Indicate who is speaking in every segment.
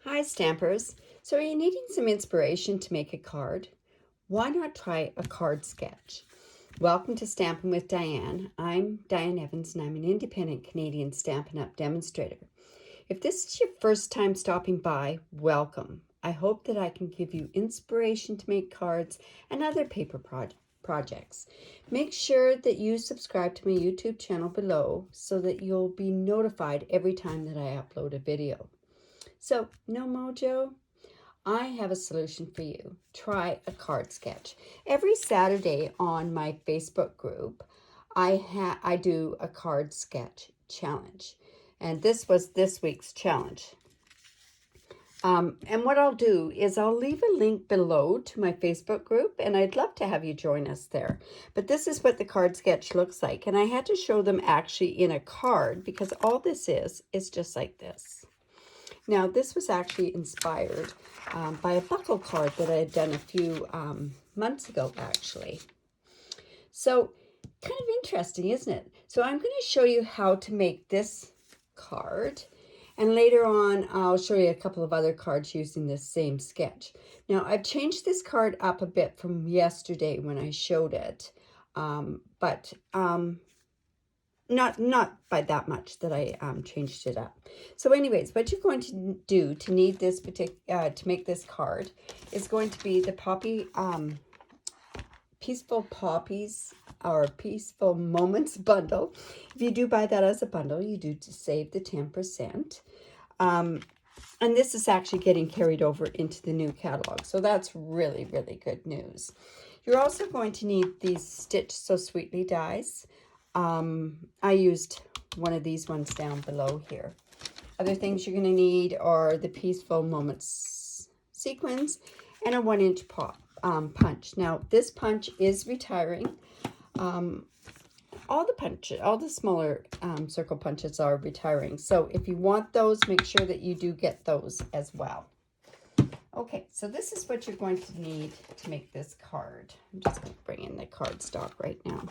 Speaker 1: Hi Stampers! So are you needing some inspiration to make a card? Why not try a card sketch? Welcome to Stampin' with Diane. I'm Diane Evans and I'm an independent Canadian Stampin' Up Demonstrator. If this is your first time stopping by, welcome. I hope that I can give you inspiration to make cards and other paper projects. Make sure that you subscribe to my YouTube channel below so that you'll be notified every time that I upload a video. So, no mojo? I have a solution for you. Try a card sketch. Every Saturday on my Facebook group, I do a card sketch challenge. And this was this week's challenge. And what I'll do is I'll leave a link below to my Facebook group, and I'd love to have you join us there. But this is what the card sketch looks like. And I had to show them actually in a card because all this is just like this. Now, this was actually inspired by a buckle card that I had done a few months ago, actually. So, kind of interesting, isn't it? So, I'm going to show you how to make this card. And later on, I'll show you a couple of other cards using this same sketch. Now, I've changed this card up a bit from yesterday when I showed it. Not by that much that I changed it up. So anyways, what you're going to do to need this to make this card is going to be the Poppy Peaceful Poppies or Peaceful Moments bundle. If you do buy that as a bundle, you do to save the 10%. And this is actually getting carried over into the new catalog. So that's really, really good news. You're also going to need these Stitch So Sweetly dies. I used one of these ones down below here. Other things you're going to need are the Peaceful Moments sequins and a 1-inch punch. Now, this punch is retiring. All the smaller circle punches are retiring. So if you want those, make sure that you do get those as well. Okay, so this is what you're going to need to make this card. I'm just going to bring in the cardstock right now.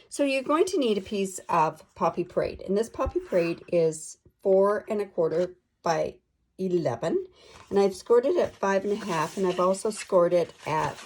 Speaker 1: So you're going to need a piece of Poppy Parade, and this Poppy Parade is 4 1/4 by 11, and I've scored it at 5 1/2, and I've also scored it at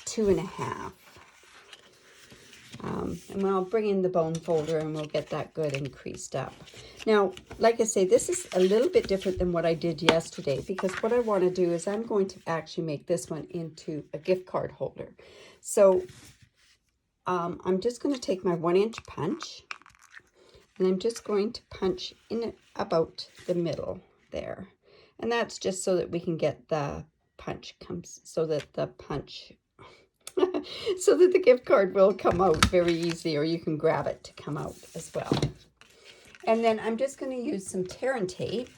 Speaker 1: 2 1/2. And I'll bring in the bone folder and we'll get that good and creased up. Now, like I say, this is a little bit different than what I did yesterday because what I want to do is I'm going to actually make this one into a gift card holder. So I'm just going to take my 1-inch punch and I'm just going to punch in about the middle there. And that's just so that we can get the punch so that the gift card will come out very easy, or you can grab it to come out as well. And then I'm just going to use some tear and tape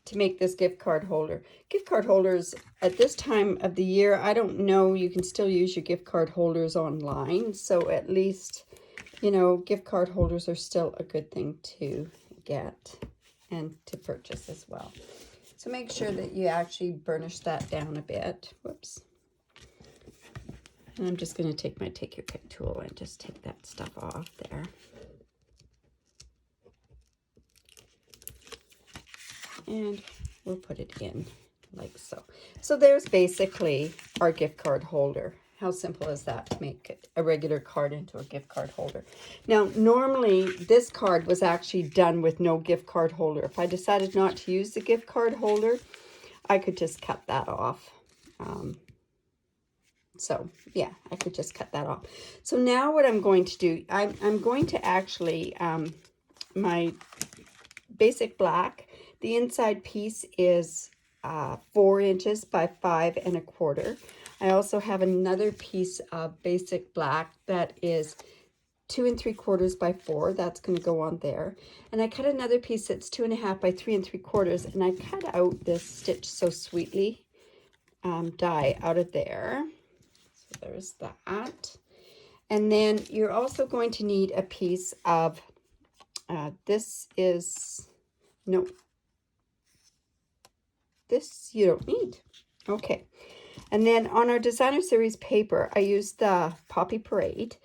Speaker 1: to make this gift card holder. Gift card holders at this time of the year, I don't know, you can still use your gift card holders online. So at least, you know, gift card holders are still a good thing to get and to purchase as well. So make sure that you actually burnish that down a bit. Whoops. And I'm just going to take my Take Your Pick tool and just take that stuff off there. And we'll put it in like so. So there's basically our gift card holder. How simple is that to make a regular card into a gift card holder? Now, normally this card was actually done with no gift card holder. If I decided not to use the gift card holder, I could just cut that off. So yeah, I could just cut that off. So now what I'm going to do, I'm going to actually, my basic black, the inside piece is 4 inches by 5 1/4. I also have another piece of basic black that is 2 3/4 by 4. That's going to go on there. And I cut another piece that's 2 1/2 by 3 3/4. And I cut out this Stitch So Sweetly die out of there. So there's that. And then you're also going to need a piece of, this you don't need. Okay. And then on our designer series paper, I used the Poppy Parade.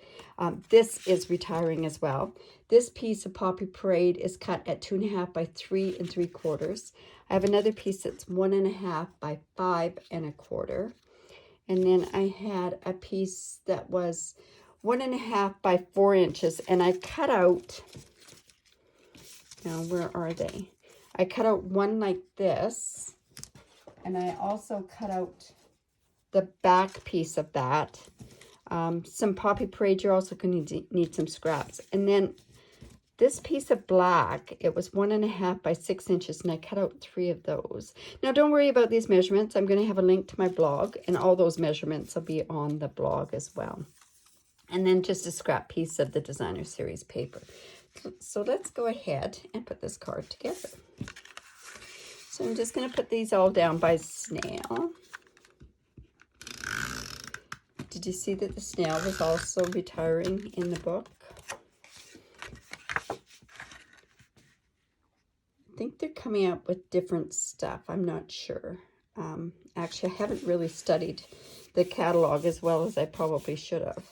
Speaker 1: This is retiring as well. This piece of Poppy Parade is cut at 2.5 by 3 3/4. I have another piece that's 1.5 by 5 1/4. And then I had a piece that was 1.5 by 4 inches, and I cut out, now where are they? I cut out one like this, and I also cut out the back piece of that. Some Poppy Parade, you're also going to need some scraps. And then this piece of black, it was 1.5 by 6 inches, and I cut out 3 of those. Now, don't worry about these measurements. I'm going to have a link to my blog, and all those measurements will be on the blog as well. And then just a scrap piece of the Designer Series paper. So let's go ahead and put this card together. So I'm just going to put these all down by snail. Did you see that the snail was also retiring in the book? I think they're coming up with different stuff. I'm not sure. Actually, I haven't really studied the catalog as well as I probably should have.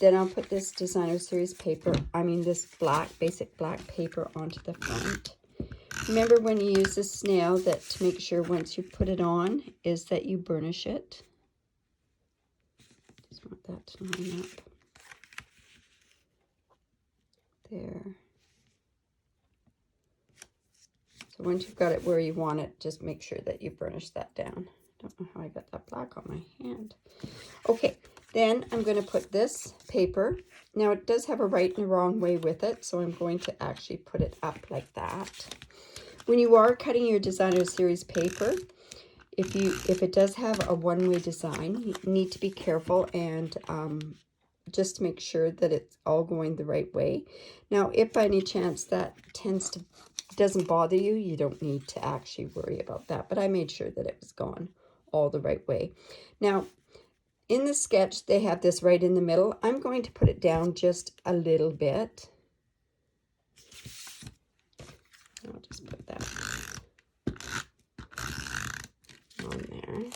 Speaker 1: Then I'll put this Designer Series paper, this basic black paper onto the front. Remember when you use the snail that to make sure once you put it on is that you burnish it. Just want that to line up. There. So once you've got it where you want it, just make sure that you burnish that down. I don't know how I got that black on my hand. Okay, then I'm going to put this paper. Now it does have a right and a wrong way with it, so I'm going to actually put it up like that. When you are cutting your Designer Series paper, if it does have a one-way design, you need to be careful and just make sure that it's all going the right way. Now, if by any chance that doesn't bother you, you don't need to actually worry about that. But I made sure that it was gone all the right way. Now, in the sketch, they have this right in the middle. I'm going to put it down just a little bit. I'll just put that on there.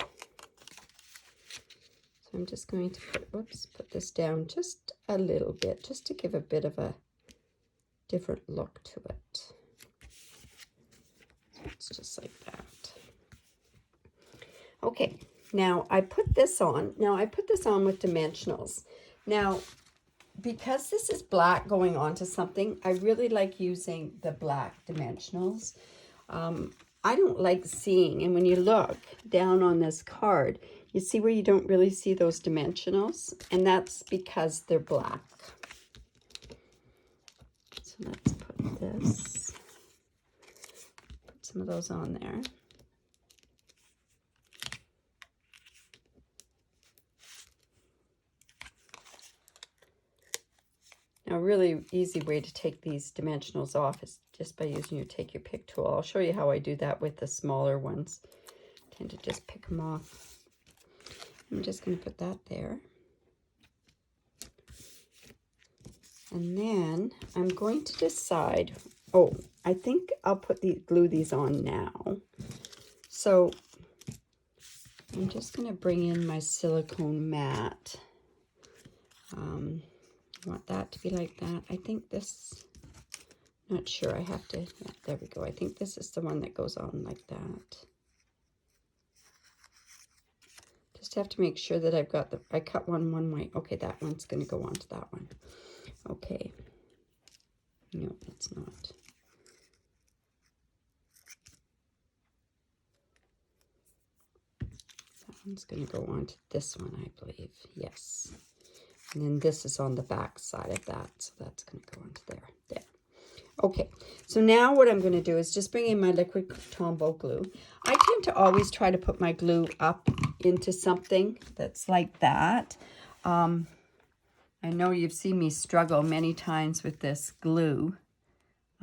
Speaker 1: So I'm just going to put this down just a little bit, just to give a bit of a different look to it. So it's just like that. Okay, now I put this on. Now I put this on with dimensionals. Now, because this is black going onto something, I really like using the black dimensionals. I don't like seeing, and when you look down on this card, you see where you don't really see those dimensionals, and that's because they're black. So let's put this, put some of those on there. Now, a really easy way to take these dimensionals off is just by using your Take Your Pick tool. I'll show you how I do that with the smaller ones. I tend to just pick them off. I'm just going to put that there. And then I'm going to decide, I think I'll glue these on now. So I'm just going to bring in my silicone mat. I want that to be like that. I think this, not sure, I have to, yeah, there we go. I think this is the one that goes on like that. Just have to make sure that I've got I cut one way. Okay, that one's going to go onto that one. Okay. No, it's not. That one's going to go onto this one, I believe. Yes. And then this is on the back side of that, so that's going to go into there. There. Okay, so now what I'm going to do is just bring in my liquid Tombow glue. I tend to always try to put my glue up into something that's like that. I know you've seen me struggle many times with this glue.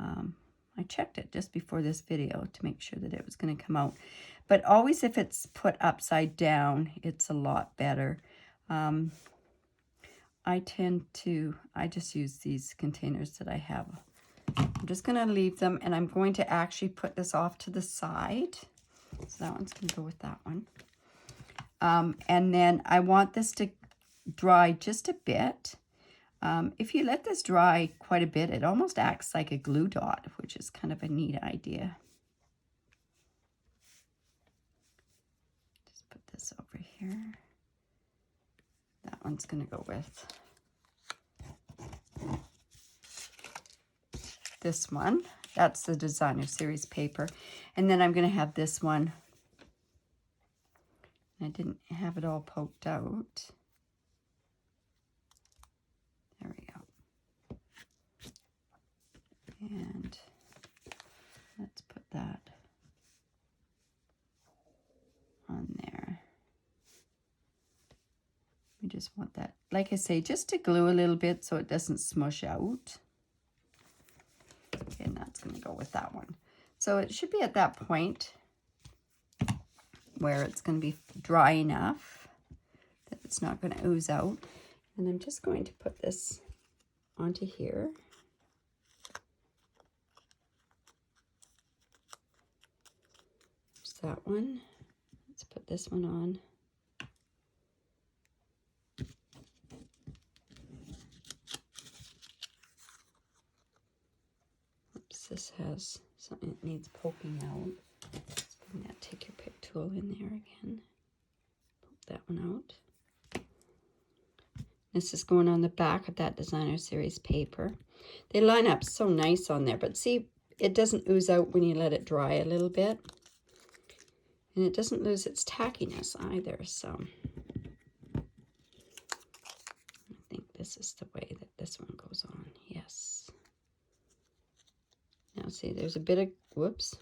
Speaker 1: I checked it just before this video to make sure that it was going to come out. But always if it's put upside down, it's a lot better. I just use these containers that I have. I'm just going to leave them, and I'm going to actually put this off to the side. So that one's going to go with that one. And then I want this to dry just a bit. If you let this dry quite a bit, it almost acts like a glue dot, which is kind of a neat idea. Just put this over here. That one's going to go with this one. That's the Designer Series paper. And then I'm going to have this one. I didn't have it all poked out. There we go. And let's put that on there. We just want that, like I say, just to glue a little bit so it doesn't smush out. And that's going to go with that one. So it should be at that point where it's going to be dry enough that it's not going to ooze out. And I'm just going to put this onto here. There's that one. Let's put this one on. Oops, this has something that needs poking out. Let's bring that Take Your Pick tool in there again. Poke that one out. This is going on the back of that Designer Series paper. They line up so nice on there, but see, it doesn't ooze out when you let it dry a little bit. And it doesn't lose its tackiness either, so I think this is the way that this one goes on. Yes. Now see, there's a bit of, whoops,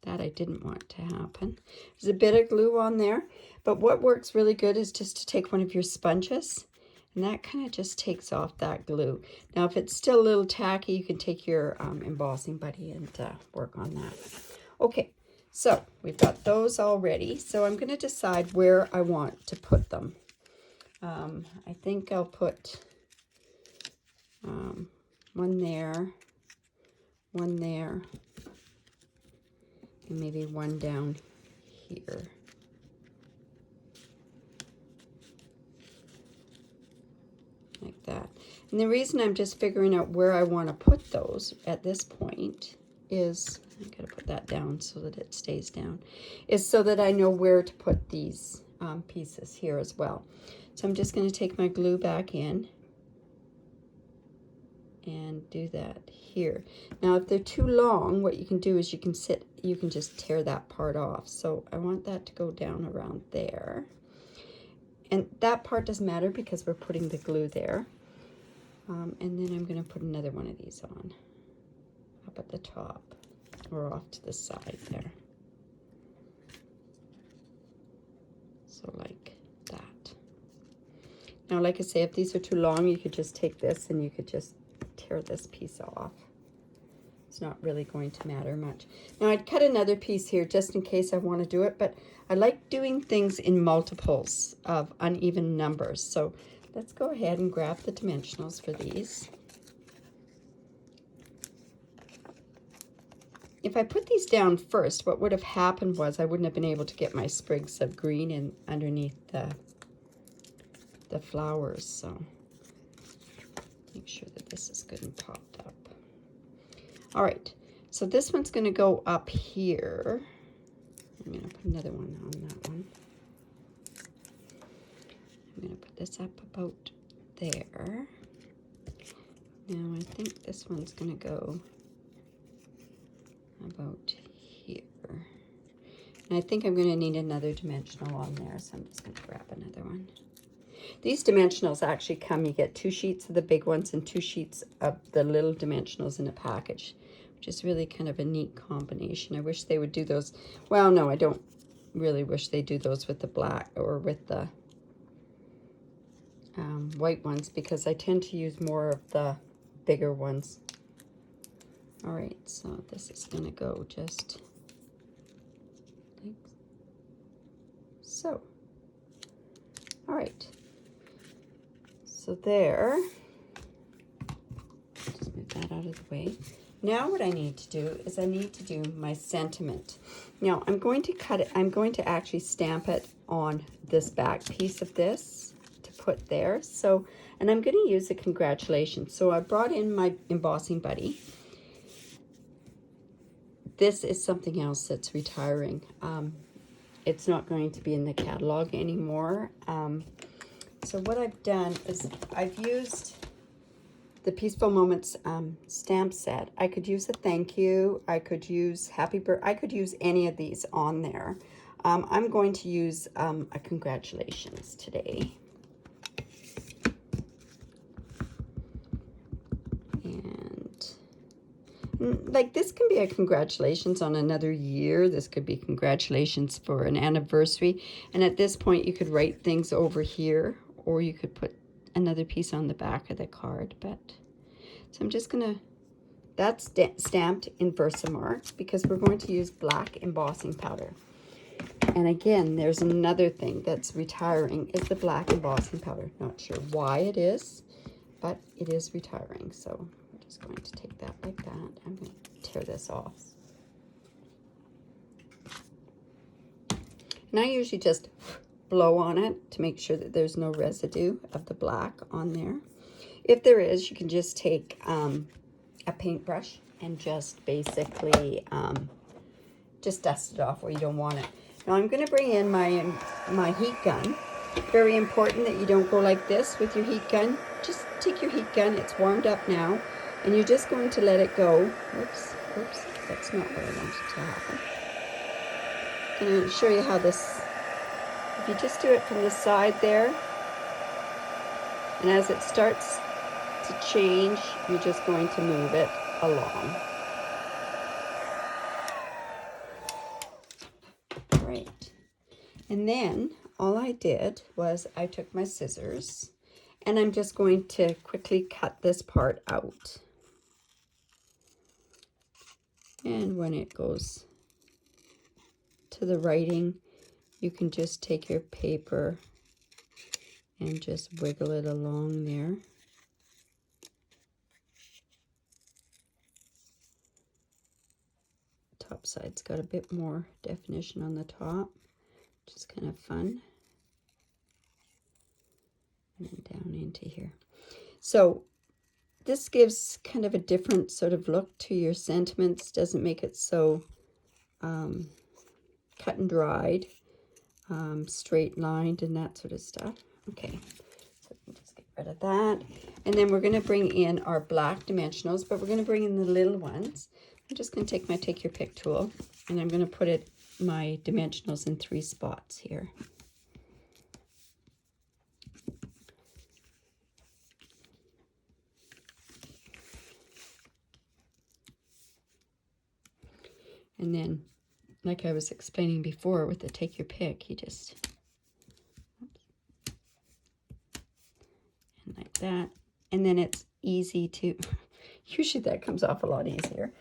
Speaker 1: that I didn't want to happen. There's a bit of glue on there, but what works really good is just to take one of your sponges, and that kind of just takes off that glue. Now, if it's still a little tacky, you can take your embossing buddy and work on that. Okay, so we've got those all ready. So I'm going to decide where I want to put them. I think I'll put one there, and maybe one down here. Like that. And the reason I'm just figuring out where I want to put those at this point is, I gotta put that down so that it stays down, is so that I know where to put these pieces here as well. So I'm just going to take my glue back in and do that here. Now, if they're too long, what you can do is you can just tear that part off. So I want that to go down around there. And that part doesn't matter because we're putting the glue there. And then I'm going to put another one of these on, up at the top or off to the side there. So like that. Now, like I say, if these are too long, you could just take this and you could just tear this piece off. It's not really going to matter much. Now, I'd cut another piece here just in case I want to do it, but I like doing things in multiples of uneven numbers. So let's go ahead and grab the dimensionals for these. If I put these down first, what would have happened was I wouldn't have been able to get my sprigs of green in underneath the flowers. So make sure that this is good and popped up. All right, so this one's going to go up here. I'm going to put another one on that one. I'm going to put this up about there. Now I think this one's going to go about here. And I think I'm going to need another dimensional on there, so I'm just going to grab another one. These dimensionals actually come, you get 2 sheets of the big ones and 2 sheets of the little dimensionals in a package, which is really kind of a neat combination. I wish they would do those. Well, no, I don't really wish they do those with the black or with the white ones, because I tend to use more of the bigger ones. All right, so this is going to go just like so. All right, so there. Just move that out of the way. Now what I need to do is I need to do my sentiment. Now I'm going to cut it, I'm going to actually stamp it on this back piece of this to put there. So, and I'm going to use a congratulations. So I brought in my embossing buddy. This is something else that's retiring. It's not going to be in the catalog anymore. So what I've done is I've used the Peaceful Moments stamp set. I could use a thank you. I could use happy birthday. I could use any of these on there. I'm going to use a congratulations today. And like this can be a congratulations on another year. This could be congratulations for an anniversary. And at this point you could write things over here, or you could put another piece on the back of the card. But so I'm just gonna, that's stamped in Versamark because we're going to use black embossing powder. And again, there's another thing that's retiring is the black embossing powder. Not sure why it is, but it is retiring. So I'm just going to take that like that. I'm going to tear this off. And I usually just blow on it to make sure that there's no residue of the black on there. If there is, you can just take a paintbrush and just basically just dust it off where you don't want it. Now I'm going to bring in my heat gun. Very important that you don't go like this with your heat gun. Just take your heat gun, it's warmed up now, and you're just going to let it go. Whoops, that's not what I wanted to happen. I'm going to show you how this, if you just do it from the side there, and as it starts to change, you're just going to move it along. Right. And then all I did was I took my scissors and I'm just going to quickly cut this part out. And when it goes to the writing, you can just take your paper and just wiggle it along there. Top side's got a bit more definition on the top, which is kind of fun. And then down into here. So this gives kind of a different sort of look to your sentiments, doesn't make it so cut and dried, straight lined and that sort of stuff. Okay, so we can just get rid of that. And then we're going to bring in our black dimensionals, but we're going to bring in the little ones. I'm just going to take my Take Your Pick tool and I'm going to put my dimensionals in 3 spots here. And then, like I was explaining before with the Take Your Pick, you just, and like that. And then it's easy to, usually that comes off a lot easier.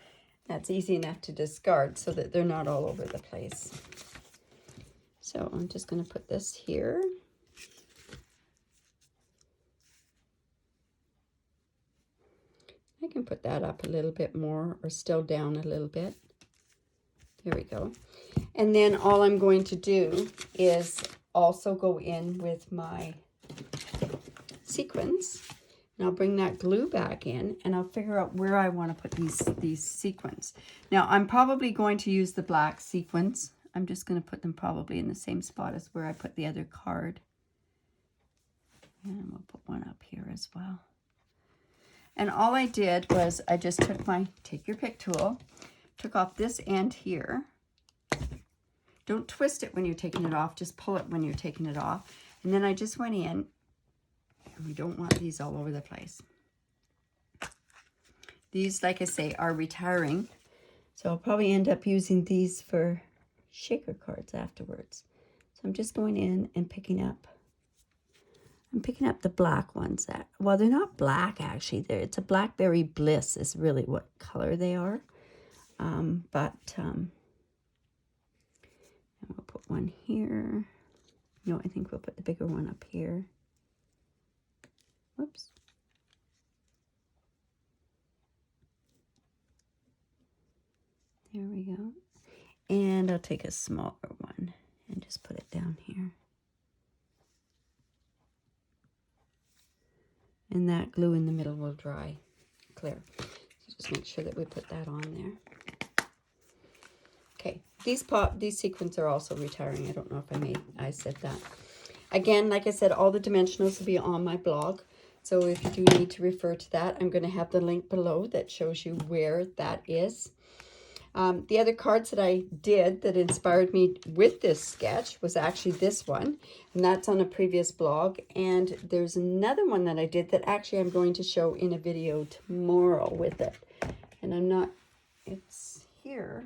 Speaker 1: That's easy enough to discard so that they're not all over the place. So I'm just going to put this here. I can put that up a little bit more or still down a little bit. There we go. And then all I'm going to do is also go in with my sequins. And I'll bring that glue back in and I'll figure out where I want to put these sequins. Now I'm probably going to use the black sequins. I'm just going to put them probably in the same spot as where I put the other card. And we'll put one up here as well. And all I did was I just took my Take Your Pick tool, took off this end here. Don't twist it when you're taking it off, just pull it when you're taking it off. And then I just went in, and we don't want these all over the place. These, like I say, are retiring. So I'll probably end up using these for shaker cards afterwards. So I'm just going in and picking up. I'm picking up the black ones. Well, they're not black actually. It's a Blackberry Bliss is really what color they are. And we'll put one here. No, I think we'll put the bigger one up here. Whoops. There we go. And I'll take a smaller one and just put it down here. And that glue in the middle will dry clear. So just make sure that we put that on there. Okay, these sequins are also retiring. I don't know if I said that. Again, like I said, all the dimensionals will be on my blog. So if you do need to refer to that, I'm going to have the link below that shows you where that is. The other cards that I did that inspired me with this sketch was actually this one, and that's on a previous blog. And there's another one that I did that actually I'm going to show in a video tomorrow with it. And it's here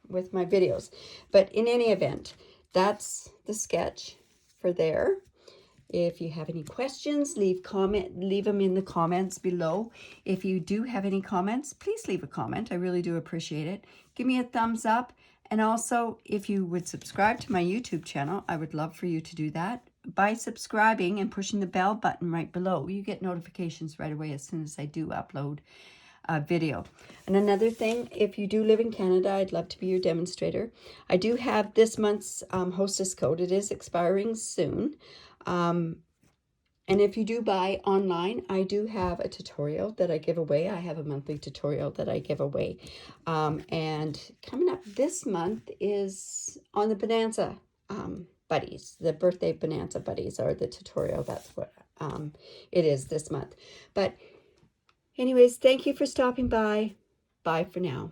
Speaker 1: with my videos. But in any event, that's the sketch for there. If you have any questions, leave them in the comments below. If you do have any comments, please leave a comment. I really do appreciate it. Give me a thumbs up. And also, if you would subscribe to my YouTube channel, I would love for you to do that. By subscribing and pushing the bell button right below, you get notifications right away as soon as I do upload a video. And another thing, if you do live in Canada, I'd love to be your demonstrator. I do have this month's hostess code. It is expiring soon. And if you do buy online, I do have a tutorial that I give away. I have a monthly tutorial that I give away. And coming up this month is on the Bonanza buddies. The birthday Bonanza buddies are the tutorial. That's what it is this month. But anyways, thank you for stopping by. Bye for now.